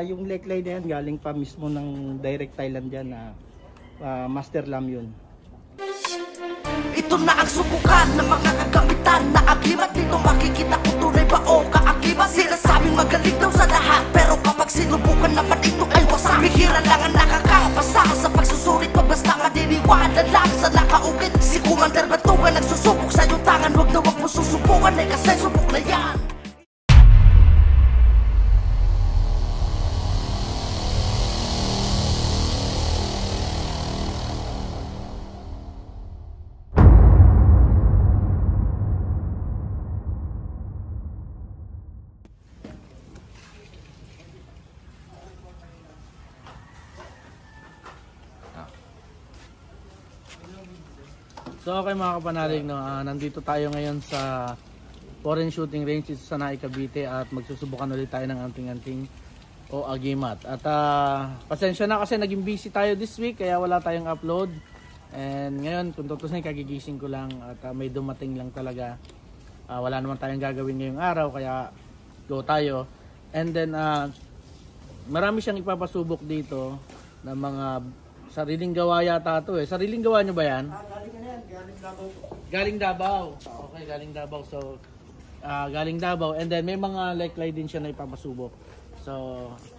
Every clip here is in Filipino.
Yung leglay na yan galing pa mismo ng direct Thailand yan na Master Lam yun. Ito na ang subukan ng mga kagamitan na agimat. Dito makikita kung tunay ba o kaagimat. Sila sabing magaling daw sa lahat, pero kapag sinubukan naman ito ay wasak. Bihira lang ang nakakapasa sa pagsusulit mo, basta madiniwala lang sa nakaukit. Si Commander Bantugan nagsusubok sa iyong tangan. Huwag na huwag mo susubukan eh, kasi subok na yan. So okay mga kapanalig, no? Nandito tayo ngayon sa foreign shooting range sa Sanay, Cavite at magsusubukan ulit tayo ng anting-anting o agimat. At pasensya na kasi naging busy tayo this week kaya wala tayong upload. And ngayon kung tutusin kagigising ko lang at may dumating lang talaga. Wala naman tayong gagawin ngayong araw kaya go tayo. And then marami siyang ipapasubok dito na mga sariling gawa yata ito eh. Sariling gawa nyo ba yan? Galing Davao. Galing Davao. Okay, galing Davao. So, galing Davao. And then may mga leklay din siya na ipapasubok. So,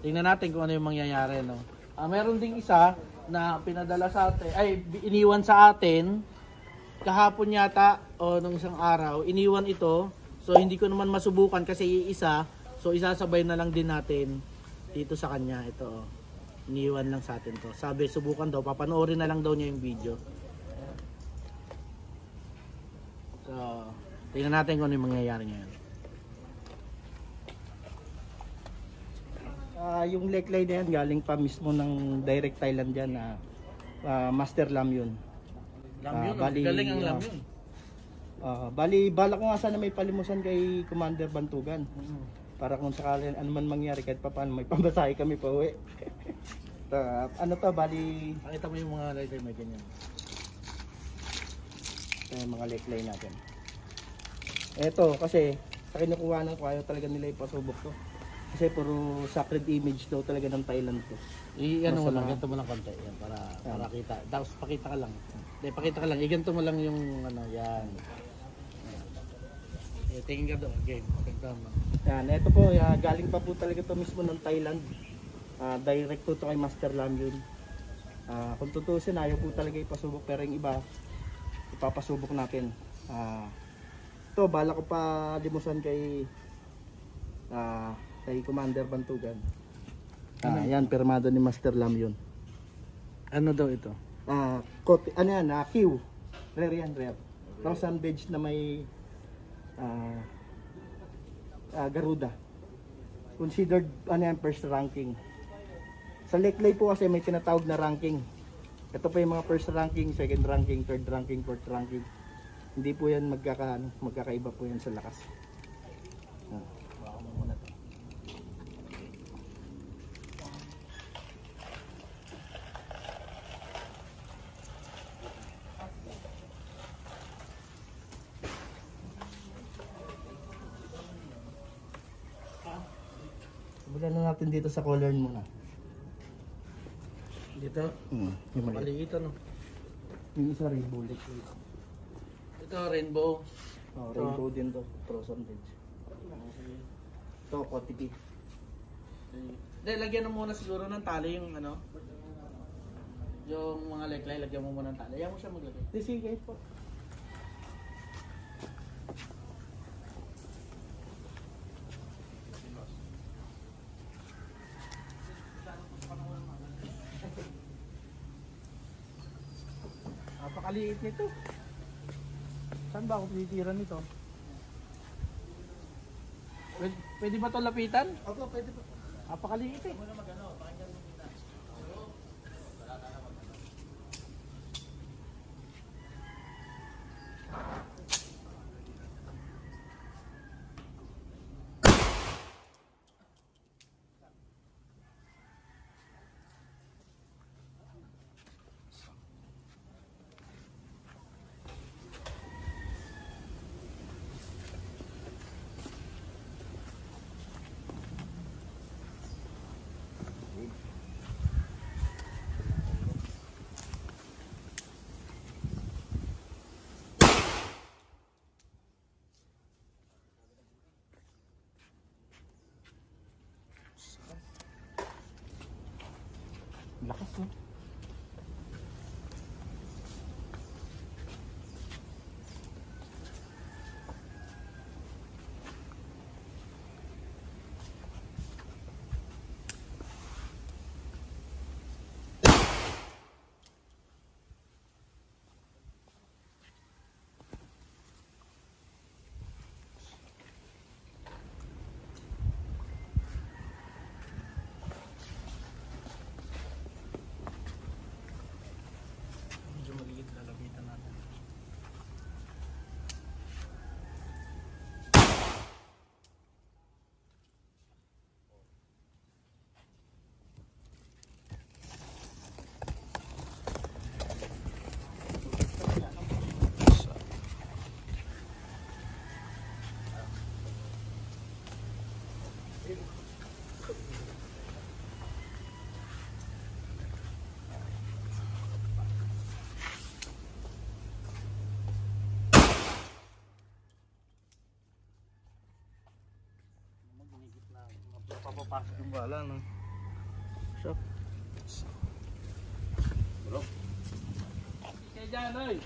tingnan natin kung ano yung mangyayari, no? Meron ding isa na pinadala sa atin, ay iniwan sa atin kahapon yata o nung isang araw. Iniwan ito. So, hindi ko naman masubukan kasi iisa. So, isasabay na lang din natin dito sa kanya. Ito, oh. Iniwan lang sa atin to. Sabi, subukan daw. Papanoorin na lang daw niya yung video. So, tingnan natin kung ano yung mangyayari ngayon. Yung leglay na yan galing pa mismo ng direct Thailand yan na Master Lam yun. Lam yun, galing ang lam yun. Bali, bala ko nga sana may palimusan kay Commander Bantugan. Para kung sakali ano man mangyari kahit pa paano may pambasahe kami pa uwi. Ano to, bali... Pakita mo yung mga leglay may ganyan. Yung mga leglay natin. Eto, kasi sa kinukuhanan ko ayaw talaga nila ipasubok to. Kasi puro sacred image daw talaga ng Thailand to. I-ano mo lang, ganito mo lang konti yan para kita. Tapos pakita ka lang. Hindi, pakita ka lang. I-ganito mo lang yung ano, yan. Tingin ka doon. Okay, pakita mo. Yan, eto po, galing pa po talaga to mismo ng Thailand. Direct to kay Master Lam yun. Kung tutusin, ayaw po talaga ipasubok pero yung iba ipapasubok natin. Ito, bala ko pa limusan kay Commander Bantugan. Yan, pirmado ni Master Lam yun. Ano daw ito? Ano yan, Q. Rare yan, rare. 1,000 badge na may Garuda. Considered ano yan, first ranking. Sa leglay po kasi may tinatawag na ranking. Ito pa yung mga first ranking, second ranking, third ranking, fourth ranking. Hindi po yan magkakaiba po yan sa lakas. Baka mo muna ito. Subukan na natin dito sa color muna. Dito? Yung maliit ano? Yung isa rainbow leglay. Ito rainbow. Rainbow din to, frozen edge. Ito, OTP. Hindi, lagyan mo muna siguro ng tali yung ano. Yung mga leglay, lagyan mo muna ng tali. Ayaw mo siya maglagay. Hindi, sige kahit po. Napakaliit nito. Saan ba ako titira nito? Pwede ba ito lapitan? Opo, pwede po. Napakaliit eh. Lakas, no? Medyo maliit, lalapitan natin. Papapasok yung bala, no? Shock. Bulok. Kaya dyan, oy!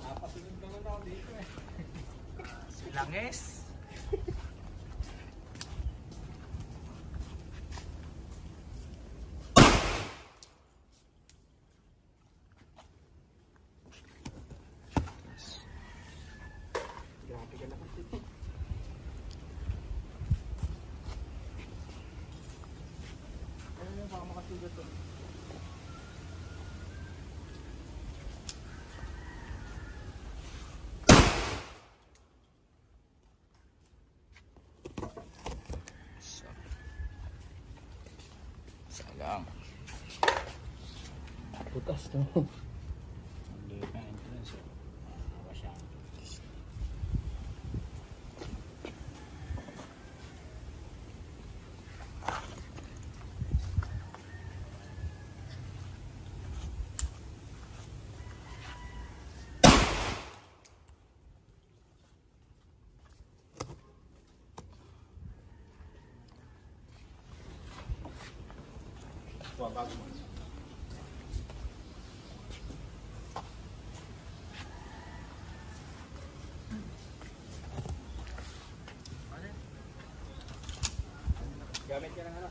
Napasunod naman ako dito eh. Silanges! Grabe ka lakas ito. Ano yung baka makasugat to? Salang. Butas, no? Hindi ka entrance eh. Awa siya. Bago mo. Gamit ka ng ano?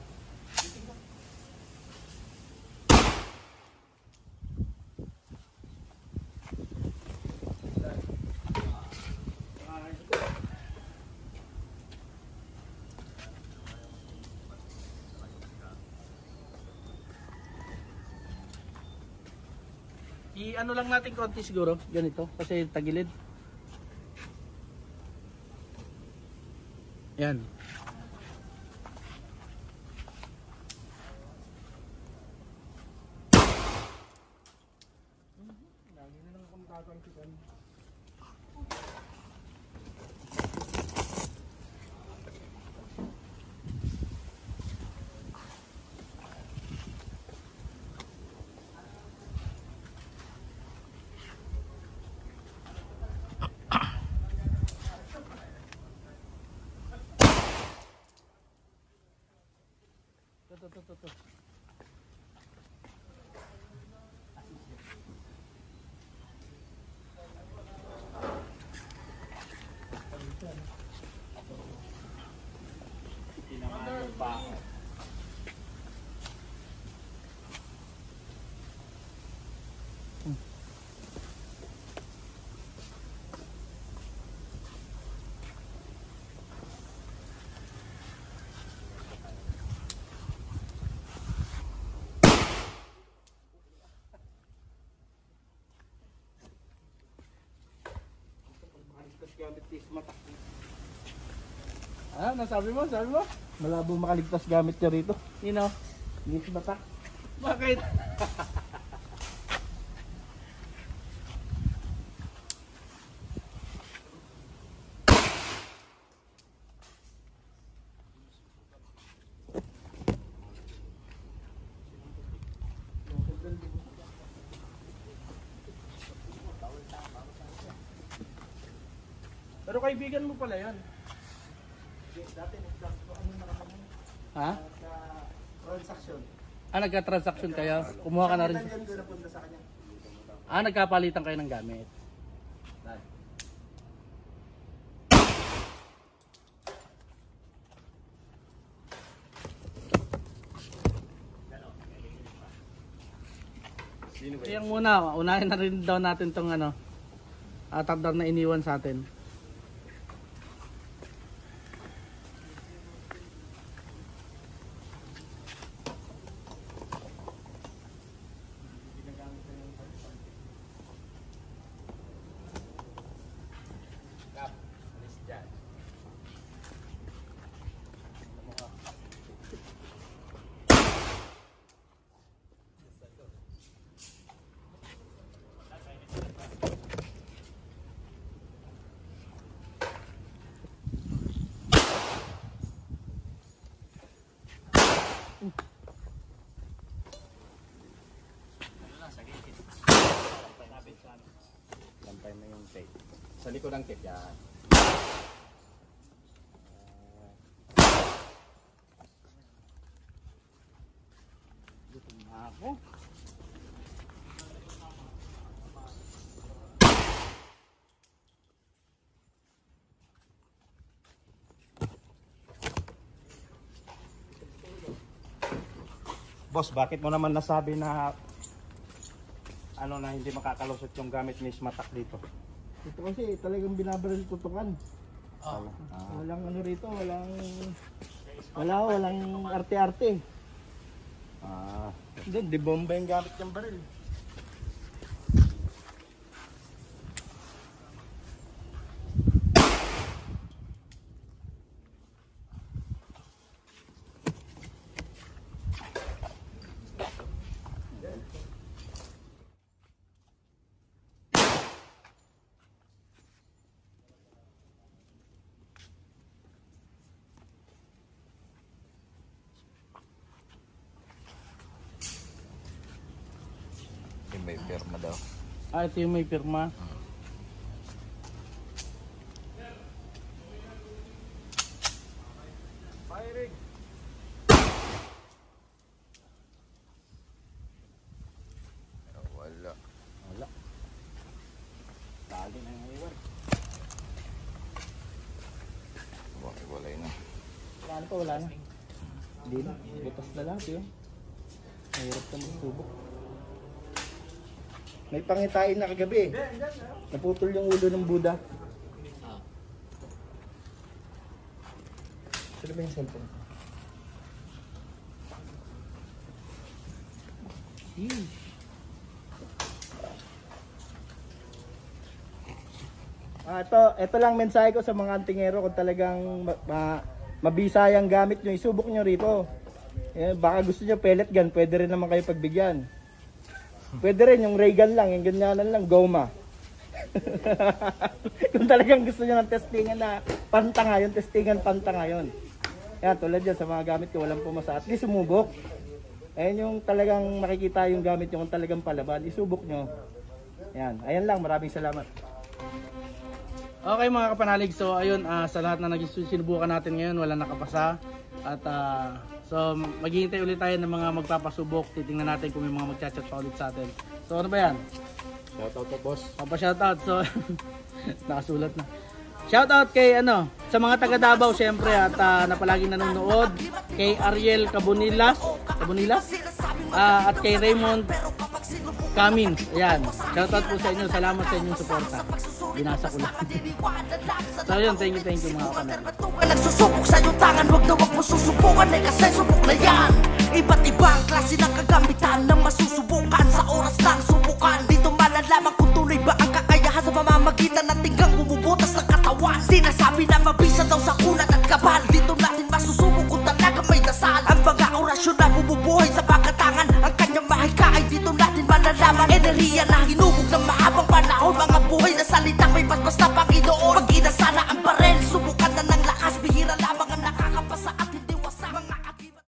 I-ano lang natin konti siguro, ganito, kasi tagilid. Yan. Lagi na lang akong kakansikan. Ito. Tinamahan pa ako. Ah, nasabi mo? Sabi mo? Malabo makaligtas gamit niya rito. Nino? Hindi si Batak. Bakit? Pero kaibigan mo pala yan. Dati nag-vlog ko ano na kami. Ha? Sa Transaction. Nagka-transaction kayo? Kumuha ka na rin? Yan doon napunta sa kanya. Nagkapalitan kayo ng gamit? Yung muna, unahin na rin daw natin tong tagdar na iniwan sa atin. Lampay mo yung tape. Sa likod ng tape yan. Gutom na ako. Boss, bakit mo naman nasabi na na hindi makakalusot yung gamit ni Smatak dito? Ito kasi talagang binabaril tutukan. Ah. Walang rito, walang arte-arte. Hindi, di bomba yung gamit ng baril. May pirma daw. Ito yung may pirma. Firing! Wala. Dali na yung iwan. Bakit walay na? Wala na. Hindi na, butas na lahat yun. Mahirap ka magsubok. May pangitain na kagabi. Naputol yung ulo ng Buddha. Sino ba yung cellphone? Ito lang mensahe ko sa mga antingero kung talagang mabisayang gamit nyo, isubok nyo rito. Baka gusto nyo pellet gun, pwede rin naman kayo pagbigyan. Pwede rin yung ray gun lang, yung ganyanan lang, goma. Kung talagang gusto nyo ng testingan na pantanga, yung testingan pantanga yun. Yan, tulad yan sa mga gamit ko, walang pumasa. At least sumubok. Ayan yung talagang makikita yung gamit nyo kung talagang palaban, isubok nyo. Yan, ayan lang, maraming salamat. Okay mga kapanalig, so ayun, sa lahat na sinubukan natin ngayon, wala nakapasa. At so maghihintay ulit tayo ng mga magpapasubok. Titingnan natin kung may mga magchat-chat pa ulit sa atin. So ano ba yan? Shoutout to boss. Papa-shoutout. So nakasulat na. Shoutout kay sa mga taga Davao syempre at na palaging nanonood, kay Ariel Cabonilas at kay Raymond Camins. Ayan. Shoutout po sa inyo. Salamat sa inyong suporta. Binasa ko lang. So yun, thank you mga kapanalig. Nagsusubok sa iyong tangan, wag mo susubukan ay kasi subok na yan. Iba't ibang klase ng kagamitan na masusubukan sa oras ng subukan. Dito malalaman kung tunay ba ang kakayahan sa pamamagitan ng tinggang bumubutas ng katawan. Sinasabi na mabisa daw sa kulat at kabal. Dito natin masusubok kung talaga may dasal. Ang mga orasyon na bumubuhay sa pagkatangan. Ang kanyang mahika ay dito natin malalaman. Enerhiya na hinubog ng mahal.